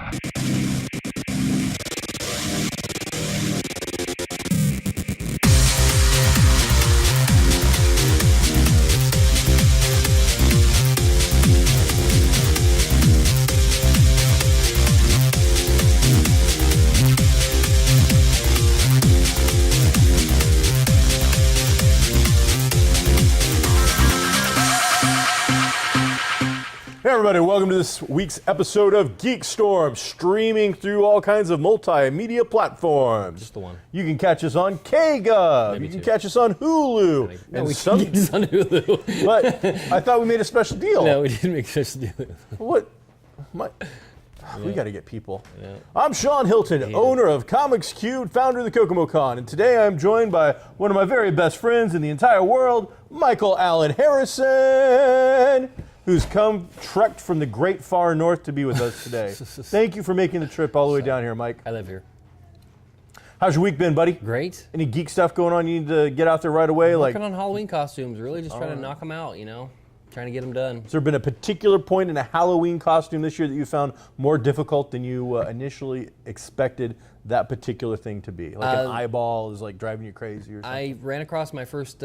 Hey everybody, welcome to this week's episode of GeekStorm, streaming through all kinds of multimedia platforms. Just the one. You can catch us on KGov, you can catch us on Hulu. No, we can catch us on Hulu. But I thought we made a special deal. No, we didn't make a special deal. What? We got to get people. Yeah. I'm Sean Hilton, owner of Comics Cubed, founder of the Kokomo-Con, and today I'm joined by one of my very best friends in the entire world, Michael Allen Harrison, who's trekked from the great far north to be with us today. Thank you for making the trip all the way down here, Mike. I live here. How's your week been, buddy? Great. Any geek stuff going on you need to get out there right away? Working on Halloween costumes, really just trying to knock them out, you know? Trying to get them done. Has there been a particular point in a Halloween costume this year that you found more difficult than you initially expected that particular thing to be? Like an eyeball is like driving you crazy or something? I ran across my first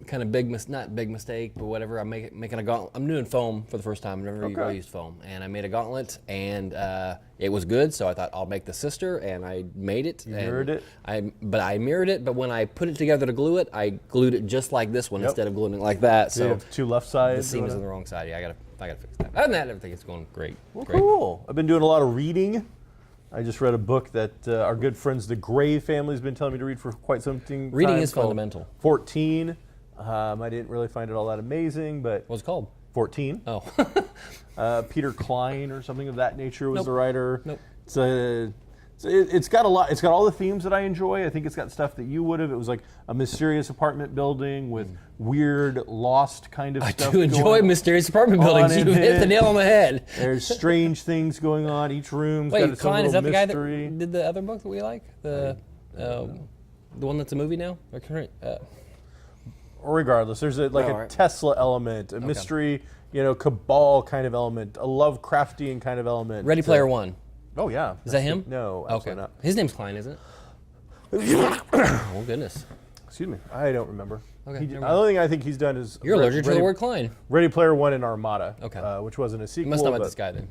kind of not big mistake, but whatever. I'm making a gauntlet. I'm doing foam for the first time. I've never really used foam, and I made a gauntlet, and it was good. So I thought I'll make the sister, and I made it. You mirrored it. I mirrored it, but when I put it together to glue it, I glued it just like this one instead of gluing it like that. So you have two left sides. The seam is on the wrong side. Yeah, I gotta fix that. Other than that, everything is going great. Well, cool. I've been doing a lot of reading. I just read a book that our good friends, the Gray family, has been telling me to read for quite some time. Reading is fundamental. 14. I didn't really find it all that amazing, but... What's it called? 14. Oh. Peter Klein or something of that nature was the writer. Nope. It's got a lot. It's got all the themes that I enjoy. I think it's got stuff that you would have. It was like a mysterious apartment building with weird, lost kind of stuff. I do enjoy mysterious apartment buildings. You hit the nail on the head. There's strange things going on. Each room's got its own little mystery. Wait, Klein, is that the guy that did the other book that we like? The one that's a movie now? Regardless, there's a Tesla element, a mystery, cabal kind of element, a Lovecraftian kind of element. Ready Player One. Oh yeah. Is that him? No, absolutely not. His name's Klein, isn't it? Oh goodness. Excuse me, I don't remember. Okay. The only thing I think he's done is you're allergic to the word Klein. Ready Player One and Armada. Okay. Which wasn't a sequel. You must not have met this guy then.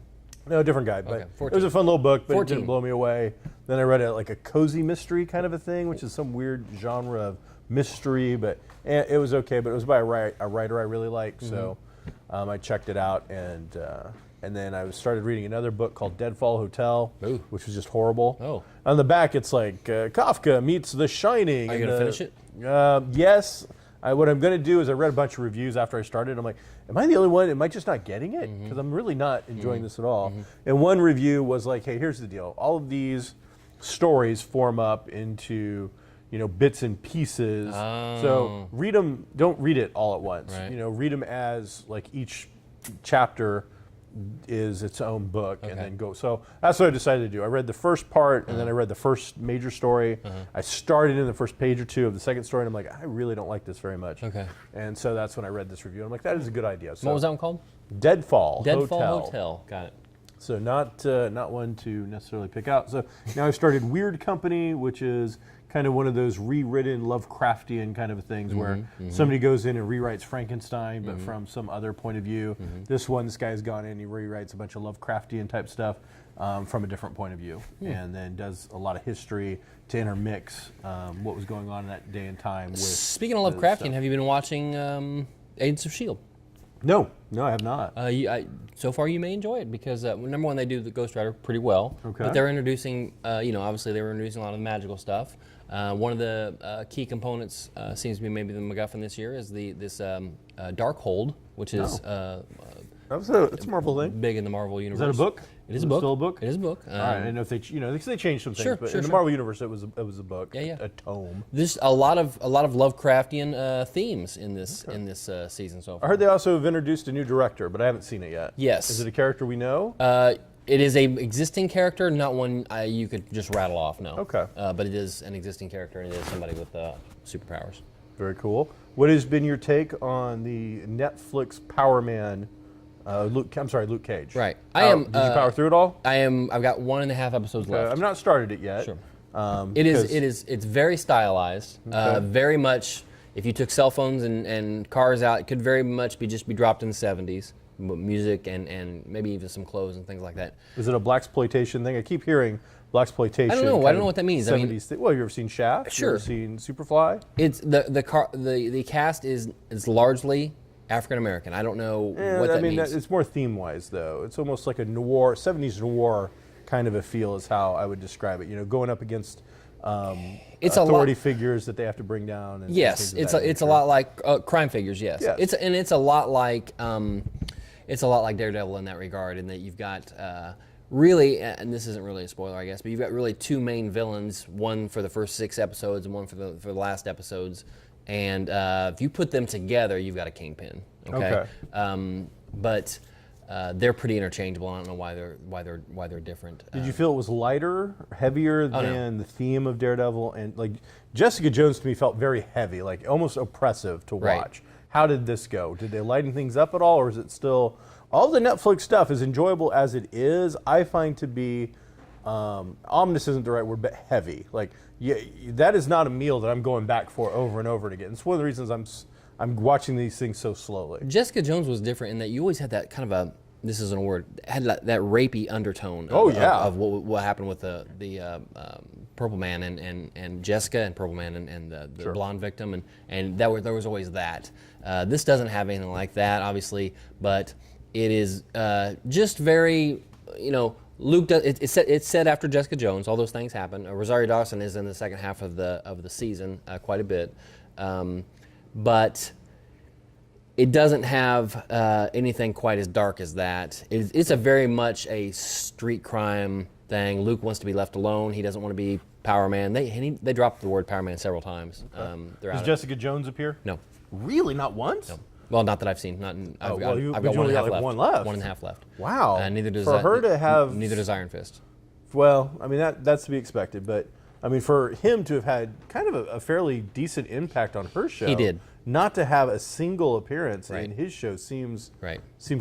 No, a different guy. But it was a fun little book, but it didn't blow me away. Then I read a cozy mystery kind of a thing, which is some weird genre of mystery, but it was okay. But it was by a writer I really like, so I checked it out, and then I started reading another book called Deadfall Hotel, which was just horrible. Oh. On the back, it's like Kafka meets The Shining. Are you going to finish it? Yes. What I'm going to do is I read a bunch of reviews after I started. I'm like, am I the only one? Am I just not getting it? Because I'm really not enjoying this at all. And one review was like, hey, here's the deal. All of these stories form up into bits and pieces. So read them. Don't read it all at once. Right. Read them as like each chapter is its own book, and then go. So that's what I decided to do. I read the first part, and then I read the first major story. I started in the first page or two of the second story, and I'm like, I really don't like this very much. Okay. And so that's when I read this review. I'm like, that is a good idea. So what was that one called? Deadfall Hotel. Got it. So not one to necessarily pick out. So now I've started Weird Company, which is kind of one of those rewritten Lovecraftian kind of things where somebody goes in and rewrites Frankenstein, but from some other point of view. This guy's gone in and he rewrites a bunch of Lovecraftian type stuff from a different point of view, and then does a lot of history to intermix what was going on in that day and time. With Speaking of Lovecraftian, have you been watching Agents of S.H.I.E.L.D.? No, I have not. So far, you may enjoy it because number one, they do the Ghost Rider pretty well. Okay. But they're introducing, obviously they were introducing a lot of the magical stuff. One of the key components seems to be maybe the MacGuffin this year is this Darkhold, which is it's a Marvel thing. Big in the Marvel universe. Is that a book? It is a book. Still a book? It is a book. All right. I know if they changed some things, but in the Marvel universe, it was a book. Yeah. A tome. There's a lot of Lovecraftian themes in this season so far. I heard they also have introduced a new director, but I haven't seen it yet. Yes. Is it a character we know? It is a existing character, not one you could just rattle off. No. Okay. But it is an existing character, and it is somebody with superpowers. Very cool. What has been your take on the Netflix Power Man Luke Cage. Right. Did you power through it all? I've got 1.5 episodes left. I've not started it yet. Sure. It's very stylized. Very much. If you took cell phones and cars out, it could very much be dropped in the 70s. Music and maybe even some clothes and things like that. Is it a blaxploitation thing? I keep hearing blaxploitation. I don't know. I don't know what that means. 70s well, you ever seen Shaft? Sure. You ever seen Superfly? It's the cast is largely African American. I don't know what that means. It's more theme-wise though. It's almost like a noir, 70s noir kind of a feel is how I would describe it. You know, going up against authority figures that they have to bring down. And yes, it's a lot like crime figures. Yes, it's a lot like Daredevil in that regard, in that you've got really, and this isn't really a spoiler, I guess, but you've got really two main villains, one for the first 6 episodes and one for the last episodes, and if you put them together, you've got a kingpin. Okay. But they're pretty interchangeable. I don't know why they're different. Did you feel it was lighter, heavier than the theme of Daredevil? And like Jessica Jones to me felt very heavy, like almost oppressive to watch. Right. How did this go? Did they lighten things up at all, or is it still all the Netflix stuff, as enjoyable as it is, I find to be ominous isn't the right word, but heavy. Like that is not a meal that I'm going back for over and over again. It's one of the reasons I'm watching these things so slowly. Jessica Jones was different in that you always had that kind of this isn't a word, had that rapey undertone of what happened with the Purple Man and Jessica and Purple Man and the blonde victim, and there was always that. This doesn't have anything like that, obviously, but it is just very, Luke does, it's set after Jessica Jones. All those things happen. Rosario Dawson is in the second half of the season quite a bit, but it doesn't have anything quite as dark as that. It's a very much a street crime thing. Luke wants to be left alone. He doesn't want to be Power Man. They dropped the word Power Man several times. Does Jessica Jones appear? No. Really, not once? No. Well, not that I've seen. I've got one and a half left. One left. 1.5 left. Wow. Neither does Neither does Iron Fist. Well, I mean that's to be expected, but I mean for him to have had kind of a fairly decent impact on her show. He did. Not to have a single appearance in his show seems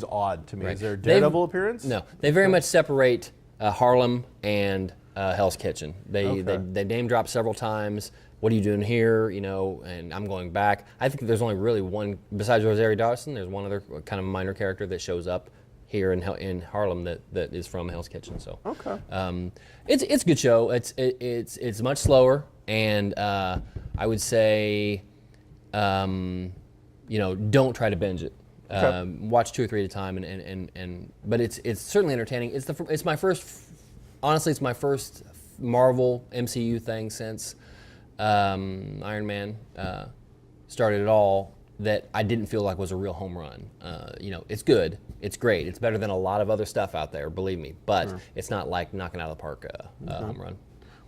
odd to me. Is there a Daredevil appearance? No, they very much separate Harlem and Hell's Kitchen. They name drop several times. What are you doing here? And I'm going back. I think there's only really one, besides Rosario Dawson, there's one other kind of minor character that shows up here in Harlem that is from Hell's Kitchen. So it's a good show. It's much slower, and I would say don't try to binge it. Watch 2 or 3 at a time, but it's certainly entertaining. It's my first Marvel MCU thing since Iron Man started it all that I didn't feel like was a real home run. It's good, it's great, it's better than a lot of other stuff out there, believe me, but it's not like knocking out of the park home run.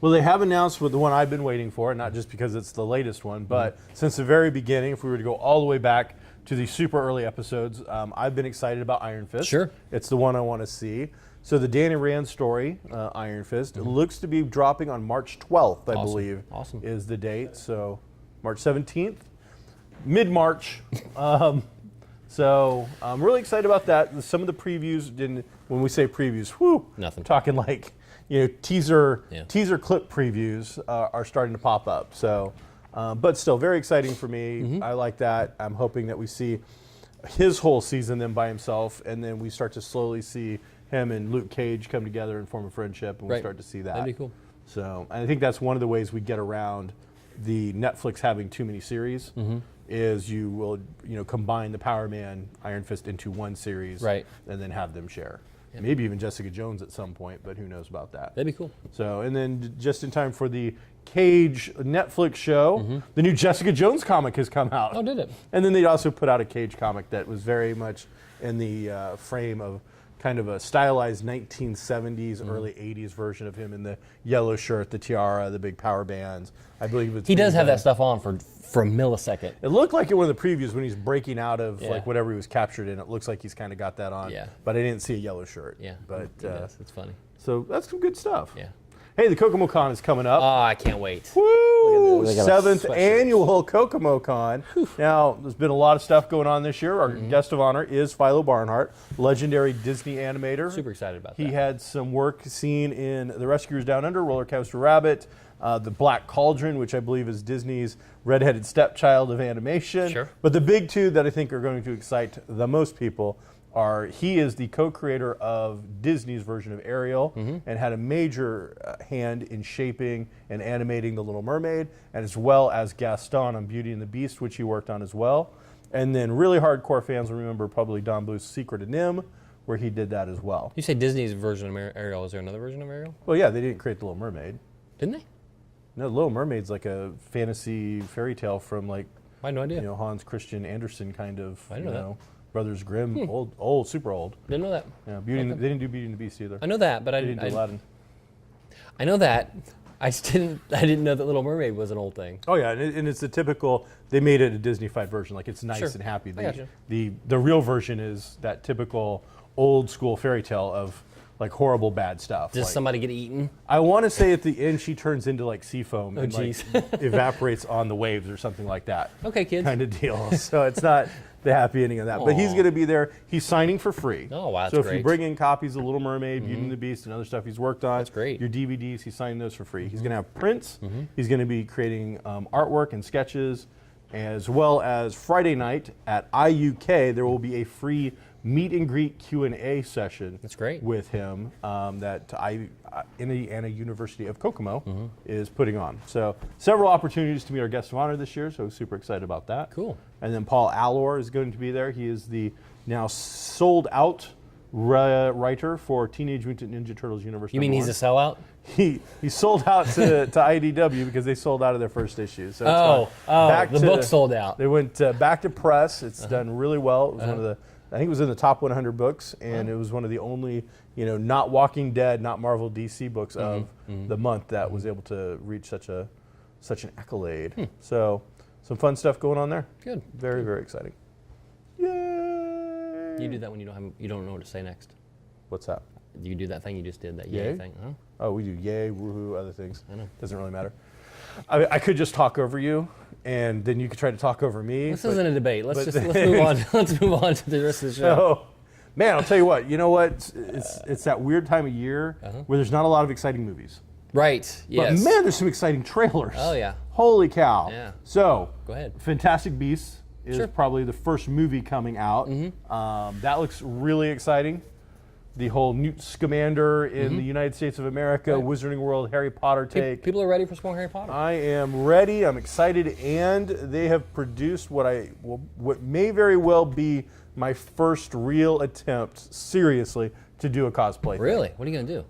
Well, they have announced with the one I've been waiting for, not just because it's the latest one, but since the very beginning, if we were to go all the way back to the super early episodes, I've been excited about Iron Fist. Sure. It's the one I want to see. So the Danny Rand story, Iron Fist, it looks to be dropping on March 12th, I believe, is the date. So March 17th, mid-March. So I'm really excited about that. Some of the previews, when we say previews, nothing. Talking like teaser clip previews are starting to pop up. So, but still very exciting for me. I like that. I'm hoping that we see his whole season then by himself, and then we start to slowly see him and Luke Cage come together and form a friendship, and we start to see that. That'd be cool. So, and I think that's one of the ways we get around the Netflix having too many series. Is you will combine the Power Man Iron Fist into one series, and then have them share. Maybe even Jessica Jones at some point, but who knows about that. That'd be cool. So, and then just in time for the Cage Netflix show, the new Jessica Jones comic has come out. Oh, did it? And then they also put out a Cage comic that was very much in the frame of kind of a stylized 1970s, early 80s version of him in the yellow shirt, the tiara, the big power bands. I believe it's he does have that stuff on for a millisecond. It looked like in one of the previews when he's breaking out of like whatever he was captured in. It looks like he's kind of got that on. Yeah. But I didn't see a yellow shirt. Yeah. But it's funny. So that's some good stuff. Yeah. Hey, the Kokomo-Con is coming up. Oh, I can't wait. Woo! Woo! They got a 7th sweatshirt. annual Kokomo-Con. Now, there's been a lot of stuff going on this year. Our guest of honor is Philo Barnhart, legendary Disney animator. Super excited about that. He had some work seen in The Rescuers Down Under, Roller Coaster Rabbit, The Black Cauldron, which I believe is Disney's redheaded stepchild of animation. Sure. But the big two that I think are going to excite the most people are he is the co-creator of Disney's version of Ariel and had a major hand in shaping and animating The Little Mermaid, and as well as Gaston on Beauty and the Beast, which he worked on as well. And then really hardcore fans will remember probably Don Bluth's Secret of Nim, where he did that as well. You say Disney's version of Ariel. Is there another version of Ariel? Well, yeah, they didn't create The Little Mermaid. Didn't they? No, The Little Mermaid's like a fantasy fairy tale from like, I had no idea. Hans Christian Andersen kind of, I didn't know that. Brothers Grimm, old, super old. Didn't know that. Yeah, they didn't do Beauty and the Beast either. I know that, but They didn't do Aladdin. I know that. I didn't know that Little Mermaid was an old thing. Oh yeah, and it's the typical. They made it a Disney-fied version, like it's nice Sure. and happy. I gotcha. The real version is that typical old school fairy tale of like horrible bad stuff. Does like, somebody get eaten? I want to say at the end she turns into like sea foam and like geez. evaporates on the waves or something like that. Okay, kids. Kind of deal. So it's not the happy ending of that. But he's Aw. going to be there. He's signing for free. Oh, wow, So that's if you great. bring in copies of Little Mermaid, Beauty and the Beast, and other stuff he's worked on, That's great. your DVDs, he's signing those for free. He's going to have prints. He's going to be creating artwork and sketches, as well as Friday night at IUK, there will be a free meet and greet Q&A session. That's great. With him that Indiana University of Kokomo is putting on. So several opportunities to meet our guest of honor this year, so super excited about that. Cool. And then Paul Allor is going to be there. He is the now sold out writer for Teenage Mutant Ninja Turtles Universe. You mean he's a #1. sellout? He sold out to IDW because they sold out of their first issue. So it's the book sold out. They went back to press. It's done really well. It was one of the, I think it was in the top 100 books, and it was one of the only, not Walking Dead, not Marvel DC books of the month that was able to reach such an accolade. So some fun stuff going on there. Good. Very, very exciting. Yay! You do that when you don't know what to say next. What's that? You do that thing you just did, that Yay? yay thing. Huh? Oh, we do yay, woohoo, other things. I know. Doesn't really matter. I could just talk over you, and then you could try to talk over me. This but- isn't a debate. Let's but- move on. Let's move on to the rest of the show. Oh, man, I'll tell you what. You know what? It's that weird time of year where there's not a lot of exciting movies. Right. Yes. But man, there's some exciting trailers. Oh, yeah. Holy cow. Yeah. So, Go ahead. Fantastic Beasts is Sure. probably the first movie coming out. That looks really exciting. The whole Newt Scamander in the United States of America, Right. Wizarding World, Harry Potter take. People are ready for some more Harry Potter. I am ready. I'm excited, and they have produced what may very well be my first real attempt, seriously, to do a cosplay. Really? What are you gonna do?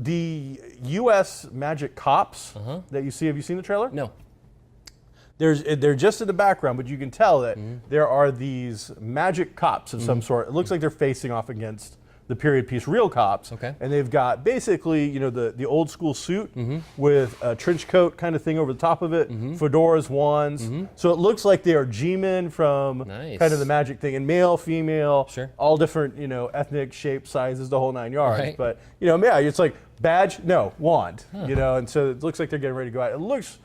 The U.S. Magic Cops that you see. Have you seen the trailer? No. They're just in the background, but you can tell that there are these magic cops of some sort. It looks like they're facing off against the period piece real cops. Okay. And they've got basically, the old school suit with a trench coat kind of thing over the top of it, fedoras, wands. So it looks like they are G-men from Nice. kind of the magic thing, and male, female, Sure. all different, ethnic shapes, sizes, the whole 9 yards. Right. But, yeah, it's like badge, no, wand, and so it looks like they're getting ready to go out. It looks,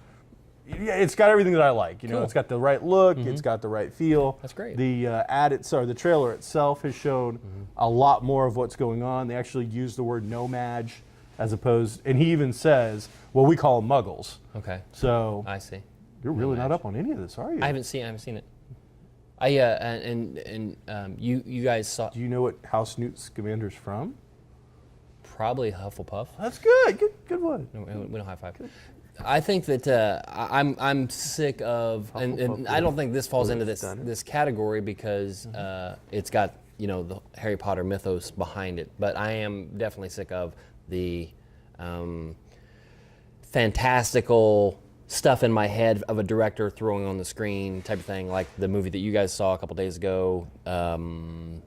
it's got everything that I like. Cool. It's got the right look, it's got the right feel. That's great. The the trailer itself has shown a lot more of what's going on. They actually use the word nomad as opposed, and he even says, well, we call them muggles. Okay. So I see. you're really Nomad. not up on any of this, are you? I haven't seen it. You guys saw Do you know what House Newt Scamander's from? probably Hufflepuff. That's good. Good one. No, we don't high five. I think that I'm sick of, and I don't think this falls into this category because it's got the Harry Potter mythos behind it. But I am definitely sick of the fantastical stuff in my head of a director throwing on the screen type of thing, like the movie that you guys saw a couple days ago. The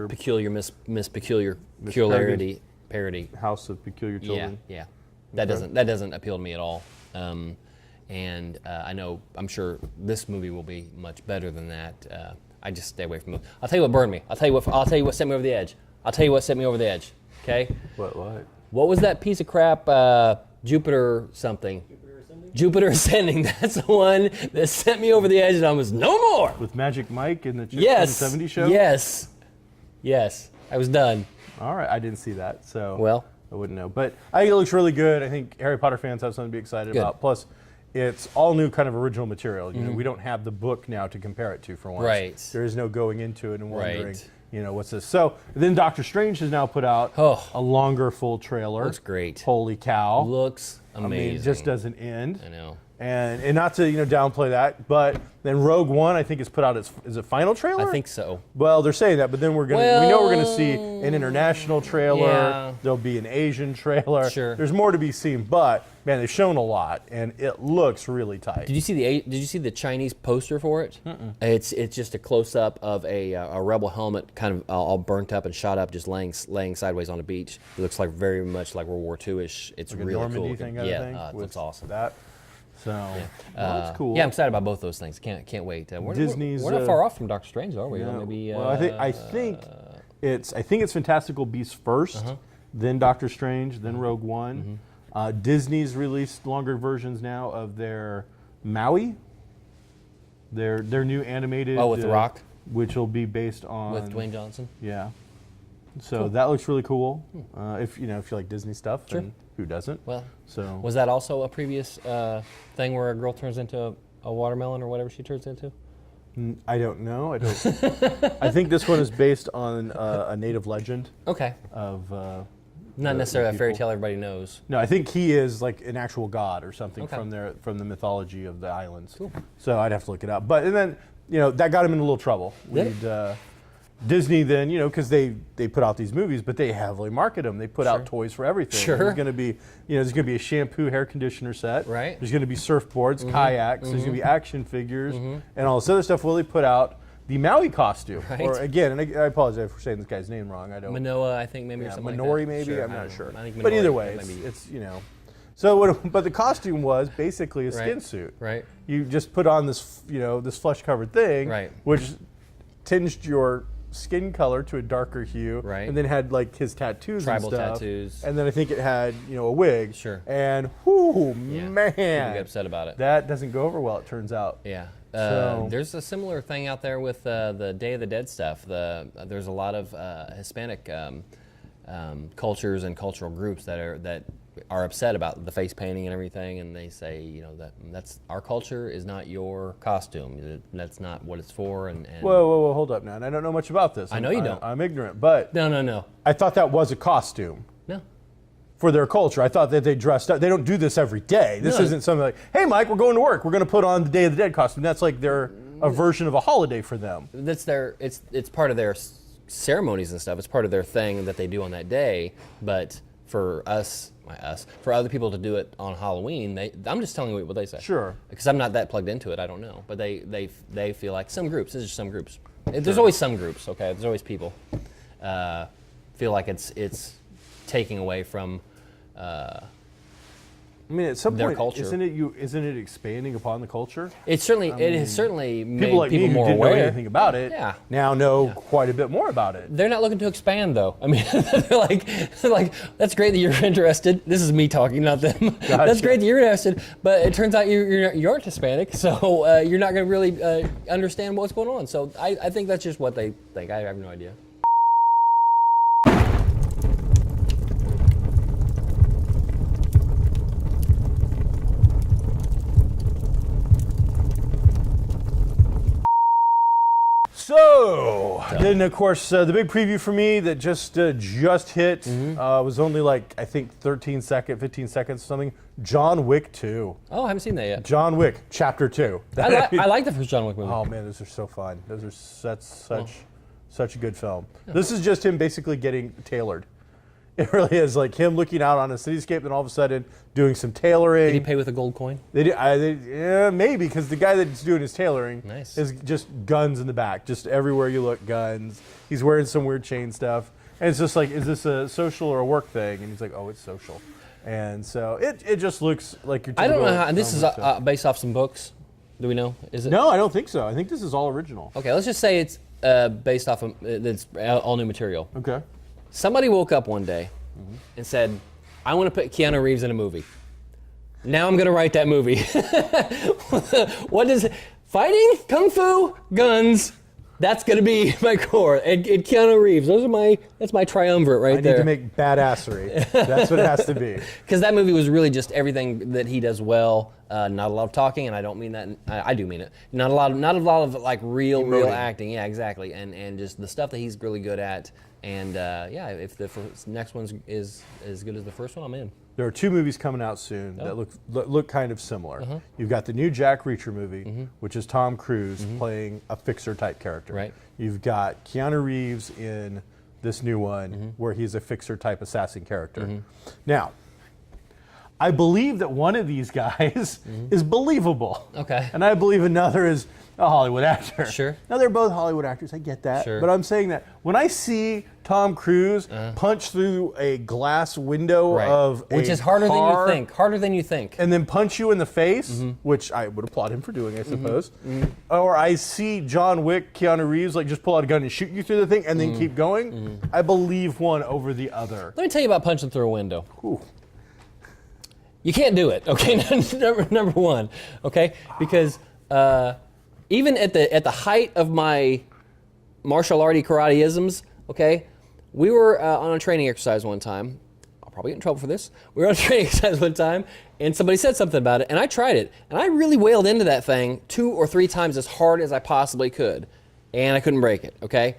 peculiar Miss Peculiarity parody. House of Peculiar Children. Yeah. That doesn't appeal to me at all. I'm sure this movie will be much better than that. I just stay away from it. I'll tell you what burned me. I'll tell you what sent me over the edge. Okay? What? What was that piece of crap? Jupiter something. Jupiter Ascending. That's the one that sent me over the edge, and I was no more. With Magic Mike and the Chick Yes. 70 show? Yes. I was done. All right, I didn't see that, so Well. I wouldn't know. But I think it looks really good. I think Harry Potter fans have something to be excited Good. about. Plus, it's all new kind of original material. You know, we don't have the book now to compare it to for once. Right. There is no going into it and wondering, Right. you know, what's this? So then Doctor Strange has now put out a longer full trailer. Looks great. Holy cow. Looks I amazing. mean, it just doesn't end. I know. And not to downplay that, but then Rogue One I think has put out its final trailer. I think so. Well, they're saying that, but then we know we're gonna see an international trailer. Yeah. There'll be an Asian trailer. Sure. There's more to be seen, but man, they've shown a lot, and it looks really tight. Did you see the Chinese poster for it? It's just a close up of a rebel helmet, kind of all burnt up and shot up, just laying sideways on a beach. It looks like very much like World War II-ish. It's Like a really Normandy cool. thing, kind of thing, It with looks awesome. That. So that's cool. Yeah, I'm excited about both those things. Can't wait. Disney's, we're not far off from Doctor Strange, are we? Yeah. Maybe. Well, I think it's Fantastical Beasts first, then Doctor Strange, then Rogue One. Disney's released longer versions now of their Maui, their new animated. Oh, with The Rock, which will be based on with Dwayne Johnson. Yeah. So that looks really cool. If you like Disney stuff, Sure. then who doesn't? Well, so was that also a previous thing where a girl turns into a watermelon or whatever she turns into? I don't know. I don't. I think this one is based on a native legend Okay. of. Not the necessarily a fairy people. tale everybody knows. No, I think he is like an actual god or something Okay. from the mythology of the islands. Cool. So I'd have to look it up. But and then that got him in a little trouble. Did Disney then because they put out these movies, but they heavily market them. They put out toys for everything. Sure. There's going to be there's going to be a shampoo, hair conditioner set. Right. There's going to be surfboards, kayaks. There's going to be action figures and all this other stuff. Well, they put out the Maui costume. Right. Or again, and I apologize for saying this guy's name wrong. I don't. Manoa, I think maybe or Yeah, something Minori like that. maybe. Sure, I'm I not don't know. sure. I think But either Minori, way, maybe. it's. So but the costume was basically a skin suit. Right. You just put on this this flesh covered thing, Right. which tinged your skin color to a darker hue, Right. and then had like his tattoos Tribal and stuff. tattoos. And then I think it had a wig. Sure. And whew, Yeah. man, People get upset about it. that doesn't go over well. It turns out. Yeah. So- There's a similar thing out there with the Day of the Dead stuff. There's a lot of Hispanic cultures and cultural groups that are upset about the face painting and everything, and they say that's our culture is not your costume. That's not what it's for. And Whoa, hold up now. And I don't know much about this. I know you don't. I'm ignorant, but No. I thought that was a costume. No. For their culture. I thought that they dressed up. They don't do this every day. This No. isn't something like, hey, Mike, we're going to work. We're going to put on the Day of the Dead costume. That's like a version of a holiday for them. That's it's part of their ceremonies and stuff. It's part of their thing that they do on that day. But for for other people to do it on Halloween, I'm just telling you what they say. Sure. Because I'm not that plugged into it, I don't know. But they feel like some groups. This is some groups. There's always some groups. Okay, there's always people feel like it's taking away from. I mean, at some Their point, culture. isn't it expanding upon the culture? It has certainly made People like me who more didn't know aware. anything about it now know quite a bit more about it. They're not looking to expand, though. I mean, they're like, that's great that you're interested. This is me talking, not them. That's great that you're interested, but it turns out you aren't Hispanic, so you're not going to really understand what's going on. So I think that's just what they think. I have no idea. So, then of course the big preview for me that just hit was only like I think 15 seconds something. John Wick 2. Oh, I haven't seen that yet. John Wick Chapter 2. I like the first John Wick movie. Oh man, those are so fun. Those are such a good film. This is just him basically getting tailored. It really is like him looking out on a cityscape and all of a sudden doing some tailoring. Did he pay with a gold coin? Yeah, maybe, because the guy that's doing his tailoring Nice. is just guns in the back. Just everywhere you look, guns. He's wearing some weird chain stuff. And it's just like, is this a social or a work thing? And he's like, oh, it's social. And so it just looks like your I don't know typical how. And this is John Wick film. based off some books. Do we know? Is it? No, I don't think so. I think this is all original. Okay, let's just say it's based off of it's all new material. Now I'm gonna write that movie. What is it? Fighting, kung fu, guns. That's gonna be my core. And Keanu Reeves. That's my triumvirate right there. I need to make badassery. That's what it has to be. Because that movie was really just everything that he does well. Not a lot of talking, and I don't mean that. I do mean it. Not a lot of like real acting. Yeah, exactly. And just the stuff that he's really good at. And if the next one is as good as the first one, I'm in. There are 2 movies coming out soon that look kind of similar. You've got the new Jack Reacher movie, which is Tom Cruise playing a fixer-type character. Right. You've got Keanu Reeves in this new one where he's a fixer-type assassin character. Now, I believe that one of these guys is believable. Okay. And I believe another is a Hollywood actor. Sure. Now, they're both Hollywood actors. I get that. Sure. But I'm saying that when I see Tom Cruise punch through a glass window of a which is harder car, than you think. and then punch you in the face, which I would applaud him for doing, I suppose. Or I see John Wick, Keanu Reeves, like just pull out a gun and shoot you through the thing and then keep going. I believe one over the other. Let me tell you about punching through a window. Ooh. You can't do it, okay? number one, okay? Because even at the height of my martial arty karate-isms, okay, we were on a training exercise one time. I'll probably get in trouble for this. We were on a training exercise one time, and somebody said something about it, and I tried it. And I really wailed into that thing 2 or 3 times as hard as I possibly could, and I couldn't break it, okay?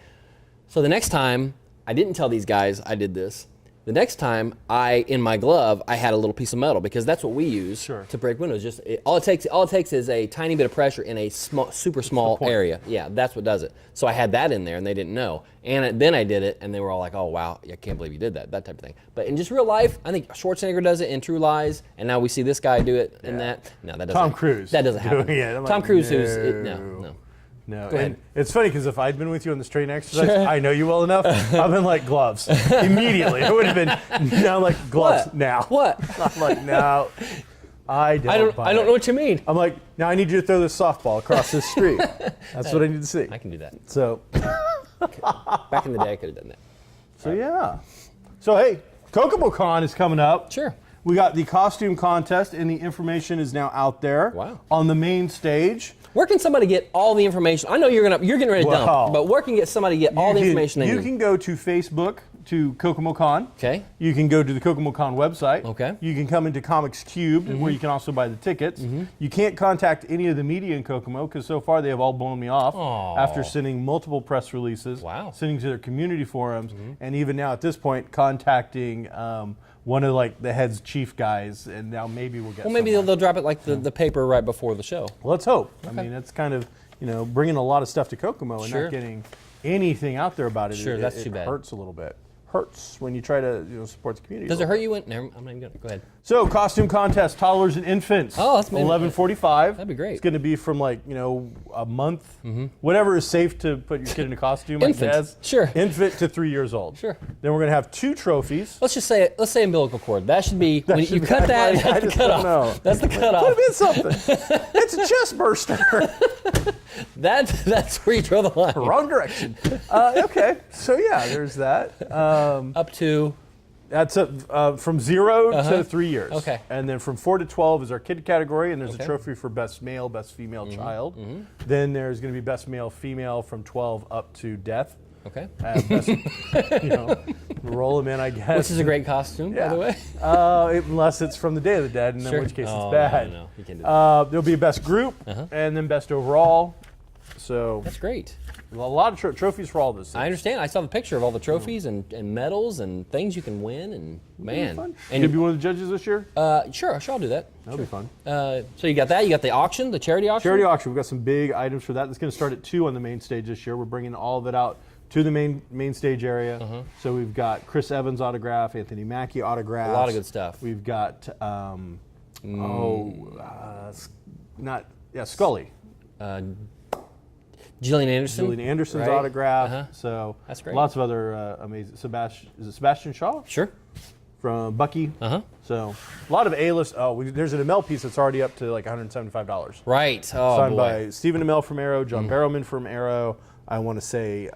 So the next time, I didn't tell these guys I did this. The next time, in my glove, I had a little piece of metal because that's what we use to break windows. All it takes is a tiny bit of pressure in a super small area. Yeah, that's what does it. So I had that in there, and they didn't know. And then I did it, and they were all like, "Oh wow, I can't believe you did that." That type of thing. But in just real life, I think Schwarzenegger does it in True Lies, and now we see this guy do it in that. No, that doesn't. Tom Cruise. That doesn't happen. Tom Cruise, no. No, and it's funny because if I'd been with you on this training exercise, I know you well enough. I've been like gloves immediately. It would have been now like gloves What? now. What? I'm like no, I don't know what you mean. I'm like now I need you to throw this softball across this street. That's what I need to see. I can do that. So Back in the day, I could have done that. so yeah. So hey, Kokomo-Con is coming up. Sure. We got the costume contest, and the information is now out there. Wow. On the main stage. Where can somebody get all the information? I know you're getting ready to dump, but where can somebody get all the information they need? You can go to Facebook to Kokomo-Con. Okay. You can go to the Kokomo-Con website. Okay. You can come into Comics Cubed, where you can also buy the tickets. You can't contact any of the media in Kokomo because so far they have all blown me off after sending multiple press releases, sending to their community forums, and even now at this point contacting one of like the head's chief guys, and now maybe we'll get. Well, maybe they'll drop it like the paper right before the show. Well, let's hope. Okay. I mean, it's kind of bringing a lot of stuff to Kokomo and not getting anything out there about it. Sure, that's too bad. It hurts a little bit. Hurts when you try to support the community. Does it hurt you when? Never, I'm not even gonna go ahead. So costume contest, toddlers and infants. Oh, that's amazing. 11:45. That'd be great. It's going to be from a month, whatever is safe to put your kid in a costume. Infant, I guess. sure. Infant to 3 years old. Sure. Then we're going to have 2 trophies. Let's say umbilical cord. That should be when you cut that. That's the cutoff. That's the cutoff. Put it in something. It's a chest burster. That's where you draw the line. Wrong direction. Okay, so yeah, there's that. Up to. That's from 0 to 3 years. Okay. And then from 4 to 12 is our kid category, and there's a trophy for best male, best female child. Then there's going to be best male, female from 12 up to death. Okay. Best, roll them in, I guess. Which is a great costume, by the way. Unless it's from the Day of the Dead, and in which case it's bad. No, you can't do that. There'll be a best group, and then best overall. So that's great. A lot of trophies for all this. I understand. I saw the picture of all the trophies and medals and things you can win, and man. Fun. And you'll be one of the judges this year? Sure, I'll do that. That'll be fun. So you got that. You got the auction, the charity auction. Charity auction. We've got some big items for that. It's going to start at 2 on the main stage this year. We're bringing all of it out to the main stage area. So we've got Chris Evans autograph, Anthony Mackie autograph. A lot of good stuff. We've got Scully. Gillian Anderson. Gillian Anderson's autograph. So that's great. Lots of other amazing. Sebastian Shaw? Sure. From Bucky. So a lot of A-list. There's an ML piece that's already up to like $175. Right. Oh, signed by Stephen Amell from Arrow, John Barrowman from Arrow. I want to say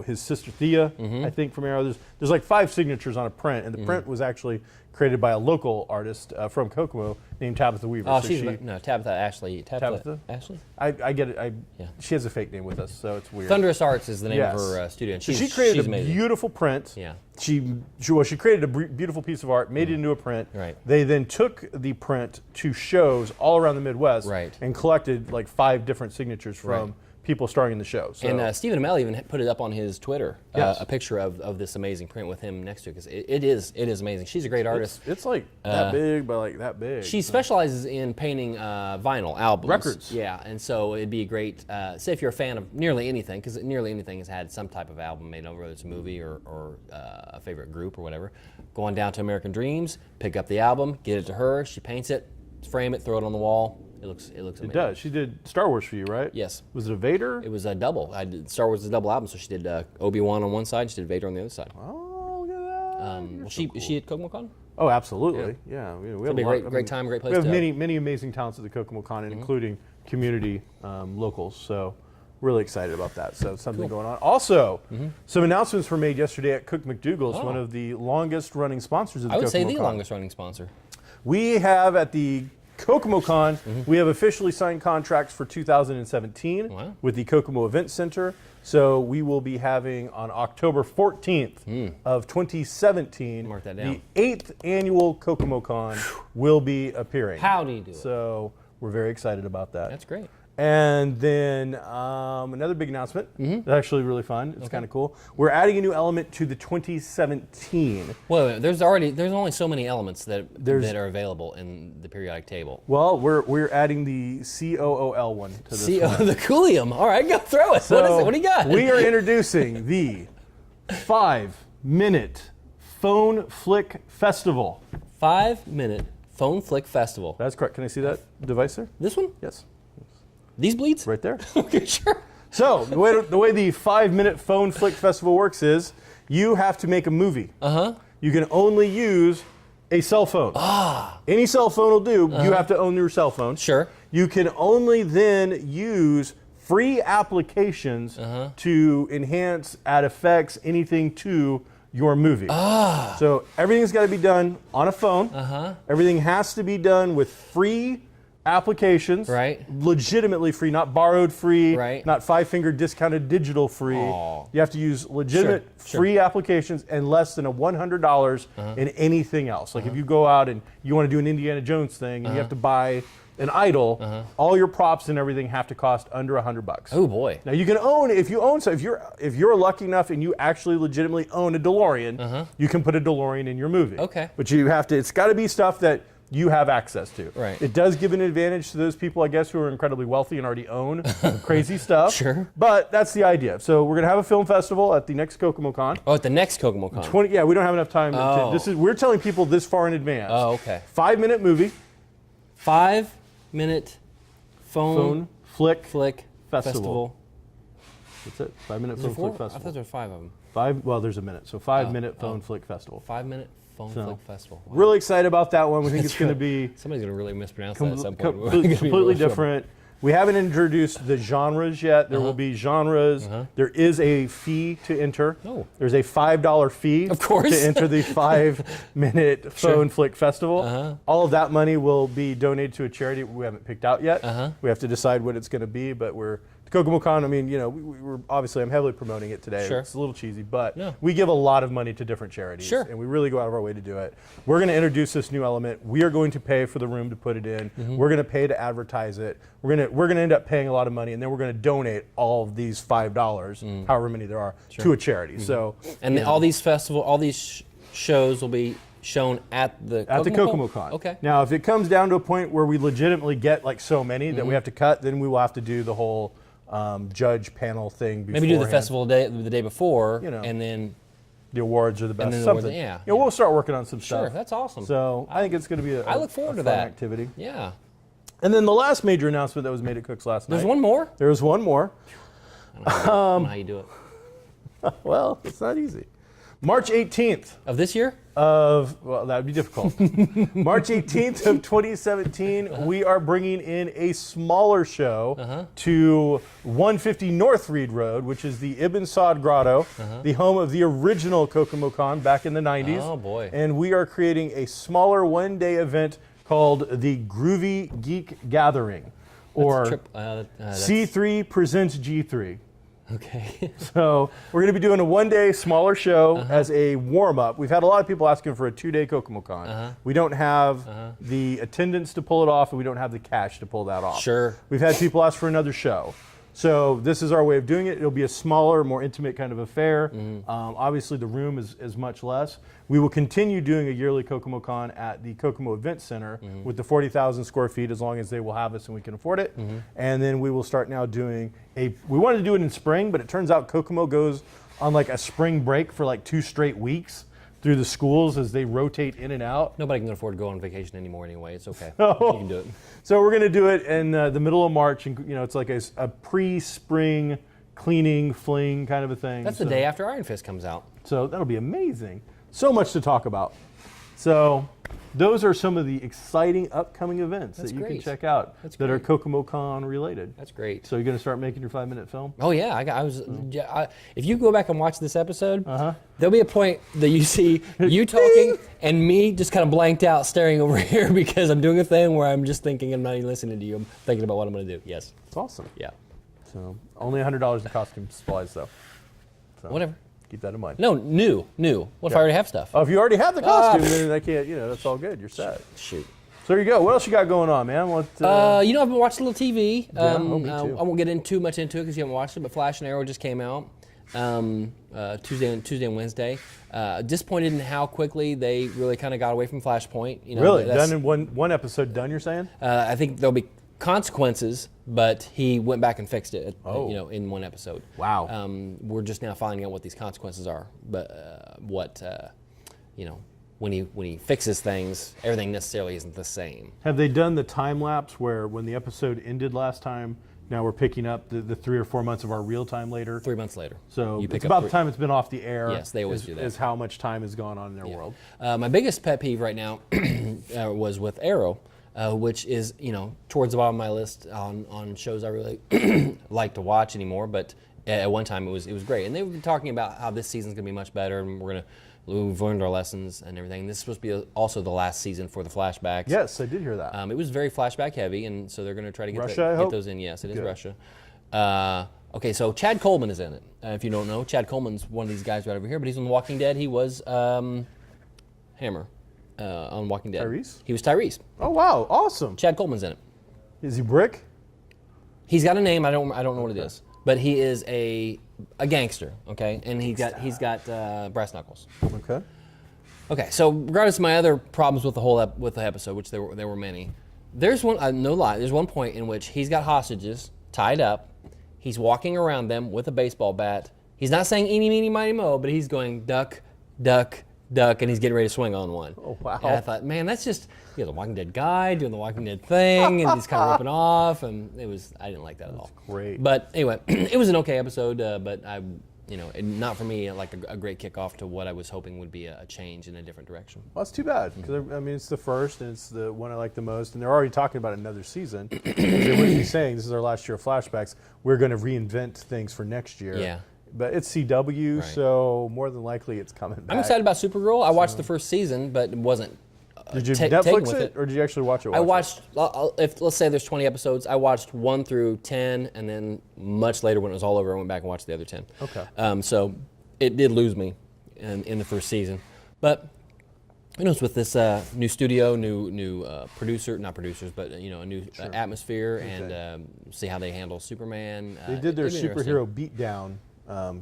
his sister Thea, I think from Arrow. There's like 5 signatures on a print, and the print was actually created by a local artist from Kokomo named Tabitha Weaver. Oh, So Tabitha Ashley. Tabitha? Ashley? I get it. Yeah. She has a fake name with us, so it's weird. Thunderous Arts is the name Yes. of her studio. And So she's, she created she's a amazing. beautiful print. Yeah. She created a beautiful piece of art, made it into a print. Right. They then took the print to shows all around the Midwest Right. and collected like 5 different signatures from Right. people starring in the show. So And Stephen Amell even put it up on his Twitter, Yes. a picture of this amazing print with him next to it, because it is amazing. She's a great artist. it's like that big by like that big. She specializes in painting vinyl albums. Records. Yeah, and so it'd be great, say if you're a fan of nearly anything, because nearly anything has had some type of album made over, whether it's a movie or a favorite group or whatever. Go on down to American Dreams, pick up the album, get it to her, she paints it, frame it, throw it on the wall. It looks amazing. It does. She did Star Wars for you, right? Yes. Was it a Vader? It was a double. I did Star Wars is a double album, so she did Obi-Wan on one side, she did Vader on the other side. Oh, look at that. You're Well, so cool. is she at Kokomo-Con? Oh, absolutely. Yeah. We have be a lot- great time, great place We have to- many amazing talents at the Kokomo-Con, including community locals. So really excited about that. So something going on. Also, some announcements were made yesterday at Cook McDougal's, one of the longest running sponsors of the I would say Kokomo-Con. the longest running sponsor. We have at the Kokomo-Con, we have officially signed contracts for 2017 Wow. with the Kokomo Event Center. So we will be having on October 14th of 2017, Mark that down. the 8th annual Kokomo-Con will be appearing. How do you do it? So we're very excited about that. That's great. And then another big announcement. It's actually really fun. It's kind of cool. We're adding a new element to the 2017. Well, there's only so many elements that are available in the periodic table. Well, we're adding the COOL one to this See, one. the Coolium. All right, go throw it. So What is it? What do you got? We are introducing the 5-minute phone flick festival. 5-minute phone flick festival. That's correct. Can I see that device there? This one? Yes. These bleeds? Right there. Okay, sure. So the way the 5-minute phone flick festival works is you have to make a movie. You can only use a cell phone. Any cell phone will do. You have to own your cell phone. Sure. You can only then use free applications to enhance, add effects, anything to your movie. So everything's got to be done on a phone. Everything has to be done with free applications. Right. Legitimately free, not borrowed free, Right. not 5-finger discounted digital free. Aw. You have to use legitimate Sure. free applications and less than $100 in anything else. Like if you go out and you want to do an Indiana Jones thing and you have to buy an idol, all your props and everything have to cost under $100. Oh boy. Now you can own if you're lucky enough and you actually legitimately own a DeLorean, you can put a DeLorean in your movie. Okay. But it's got to be stuff that you have access to. Right. It does give an advantage to those people, I guess, who are incredibly wealthy and already own crazy stuff. Sure. But that's the idea. So we're gonna have a film festival at the next Kokomo-Con. Oh, at the next Kokomo-Con. Yeah, we don't have enough time. Oh. We're telling people this far in advance. Oh, okay. 5-minute movie. 5-minute phone Flick flick festival. That's it. 5-minute Is phone there 4? flick I thought festival. there were 5 of them. Well, there's a minute. So 5-minute phone flick festival. 5-minute phone flick festival. Wow. Really excited about that one. We think it's going to be Somebody's gonna really mispronounce that at some point. We're gonna completely, be completely really sure. different. We haven't introduced the genres yet. There will be genres. There is a fee to enter. Oh. There's a $5 fee Of course. to enter the 5-minute phone flick festival. All of that money will be donated to a charity we haven't picked out yet. We have to decide what it's going to be, but we're Kokomo-Con, I mean, we're obviously, I'm heavily promoting it today. Sure. It's a little cheesy, but No. we give a lot of money to different charities. Sure. And we really go out of our way to do it. We're going to introduce this new element. We are going to pay for the room to put it in. We're going to pay to advertise it. We're going to end up paying a lot of money, and then we're going to donate all of these $5, however many there are, to a charity. So, And all these shows will be shown at the Kokomo-Con. Okay. Now, if it comes down to a point where we legitimately get like so many that we have to cut, then we will have to do the whole judge panel thing beforehand. Maybe do the festival the day before, You know. and then The awards are the best. then the Something. awards, yeah. We'll start working on some sure, stuff. that's awesome. So I think it's going to be I look forward to fun that activity. Yeah. And then the last major announcement that was made at Cook's last night. There's one more. There was one more. I don't know how you do it. Well, it's not easy. March 18th Of this year? well, that would be difficult. March 18th of 2017, we are bringing in a smaller show to 150 North Reed Road, which is the Ibn Saud Grotto, the home of the original Kokomo-Con back in the 90s. Oh, boy. And we are creating a smaller one-day event called the Groovy Geek Gathering, or C3 presents G3. Okay. So we're going to be doing a one-day smaller show as a warm-up. We've had a lot of people asking for a two-day Kokomo-Con. We don't have the attendance to pull it off, and we don't have the cash to pull that off. Sure. We've had people ask for another show. So this is our way of doing it. It'll be a smaller, more intimate kind of affair. Obviously, the room is much less. We will continue doing a yearly Kokomo-Con at the Kokomo Event Center with the 40,000 square feet, as long as they will have us and we can afford it. And then we will start now doing we wanted to do it in spring, but it turns out Kokomo goes on like a spring break for like 2 straight weeks through the schools as they rotate in and out. Nobody can afford to go on vacation anymore anyway. It's okay. No. You can do it. So we're going to do it in the middle of March, and it's like a pre-spring cleaning fling kind of a thing. That's the day after Iron Fist comes out. So that'll be amazing. So much to talk about. So those are some of the exciting upcoming events that you can check out that are Kokomo-Con related. That's great. So you're going to start making your 5-minute film? Oh yeah, if you go back and watch this episode, there'll be a point that you see you talking and me just kind of blanked out staring over here because I'm doing a thing where I'm just thinking, I'm not even listening to you. I'm thinking about what I'm going to do. Yes. It's awesome. Yeah. So only $100 in costume supplies though. So whatever. Keep that in mind. No, new. What if I already have stuff? Oh, if you already have the costume, then I can't, that's all good. You're set. Shoot. So there you go. What else you got going on, man? I've been watching a little TV. Me too. I won't get too much into it because you haven't watched it, but Flash and Arrow just came out Tuesday and Wednesday. Disappointed in how quickly they really kind of got away from Flashpoint. Really? Done in one episode done, you're saying? I think there'll be consequences, but he went back and fixed it, in one episode. Wow. We're just now finding out what these consequences are, but when he fixes things, everything necessarily isn't the same. Have they done the time lapse where when the episode ended last time, now we're picking up the 3 or 4 months of our real time later? 3 months later. So it's about the time it's been off the air. Yes, they always do that. Is how much time has gone on in their world. My biggest pet peeve right now was with Arrow, which is towards the bottom of my list on shows I really like to watch anymore. But at one time it was great, and they were talking about how this season's gonna be much better, and we've learned our lessons and everything. This is supposed to be also the last season for the flashbacks. Yes, I did hear that. It was very flashback heavy, and so they're going to try to get those in. Yes, it is Russia. Okay, so Chad Coleman is in it. If you don't know, Chad Coleman's one of these guys right over here, but he's on The Walking Dead. He was Hammer on Walking Dead. Tyrese? He was Tyrese. Oh wow, awesome. Chad Coleman's in it. Is he Brick? He's got a name. I don't know what it is, but he is a gangster. Okay, and he's got brass knuckles. Okay. Okay, so regardless of my other problems with the episode, which there were many, there's one, no lie, there's one point in which he's got hostages tied up. He's walking around them with a baseball bat. He's not saying eeny, meeny, miny, mo, but he's going duck, duck, duck, and he's getting ready to swing on one. Oh, wow. And I thought, man, that's just the Walking Dead guy doing the Walking Dead thing, and he's kind of ripping off, and I didn't like that at all. Great. But anyway, it was an okay episode, but not for me, like a great kickoff to what I was hoping would be a change in a different direction. Well, that's too bad, because it's the first, and it's the one I like the most, and they're already talking about another season. They wouldn't be saying, this is our last year of flashbacks, we're going to reinvent things for next year. Yeah. But it's CW, so more than likely it's coming back. I'm excited about Supergirl. I watched the first season, but it wasn't Did you Netflix it, or did you actually watch it? I watched, let's say there's 20 episodes, I watched 1 through 10, and then much later when it was all over, I went back and watched the other 10. Okay. So it did lose me in the first season. But with this new studio, new producer, not producers, but a new atmosphere, and see how they handle Superman. They did their superhero beatdown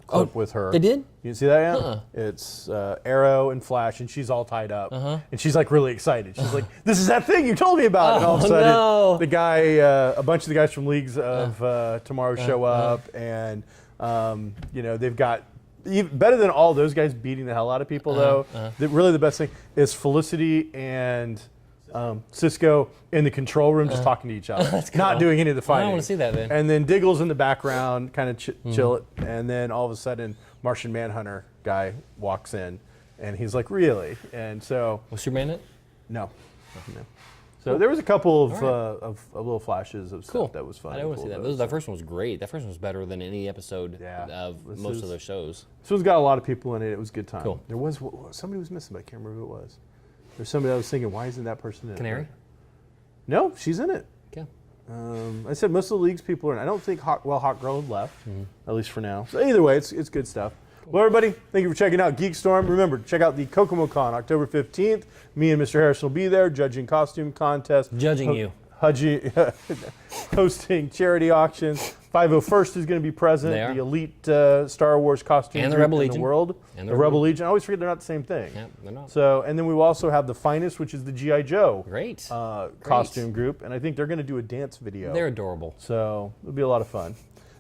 clip with her. They did? You didn't see that yet? It's Arrow and Flash, and she's all tied up. And she's like really excited. She's like, this is that thing you told me about. And all of a sudden, the guy, a bunch of the guys from Leagues of Tomorrow show up, and they've got, better than all those guys beating the hell out of people, though, really the best thing is Felicity and Cisco in the control room just talking to each other, not doing any of the fighting. I want to see that then. And then Diggle's in the background, kind of chill it, and then all of a sudden Martian Manhunter guy walks in, and he's like, really? And so What's your man in? no. So there was a couple of, All of little flashes of Cool. stuff that was fun. I didn't want to see that. That first one was great. That first one was better than any episode Yeah. of This most is- of those shows. This one's got a lot of people in it. It was a good time. Cool. There was somebody was missing, but I can't remember who it was. There's somebody I was thinking, why isn't that person in Canary? it? No, she's in it. Yeah. I said most of the league's people are in. I don't think Hot Girl left, at least for now. So either way, it's good stuff. Well, everybody, thank you for checking out GeekStorm. Remember, check out the Kokomo-Con, October 15th. Me and Mr. Harrison will be there, judging costume contest. Judging you. Hosting charity auctions. 501st is going to be present. They are. The elite Star Wars costume And the group Rebel in the Legion. world. And the the Rebel Legion. I always forget they're not the same thing. Yeah, they're not. So, and then we will also have the Finest, which is the G.I. Joe Great. costume group. And I think they're going to do a dance video. They're adorable. So it'll be a lot of fun.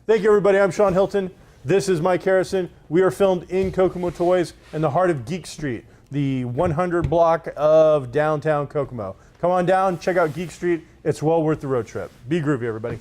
Thank you, everybody. I'm Sean Hilton. This is Mike Harrison. We are filmed in Kokomo Toys in the heart of Geek Street, the 100 block of downtown Kokomo. Come on down, check out Geek Street. It's well worth the road trip. Be groovy, everybody.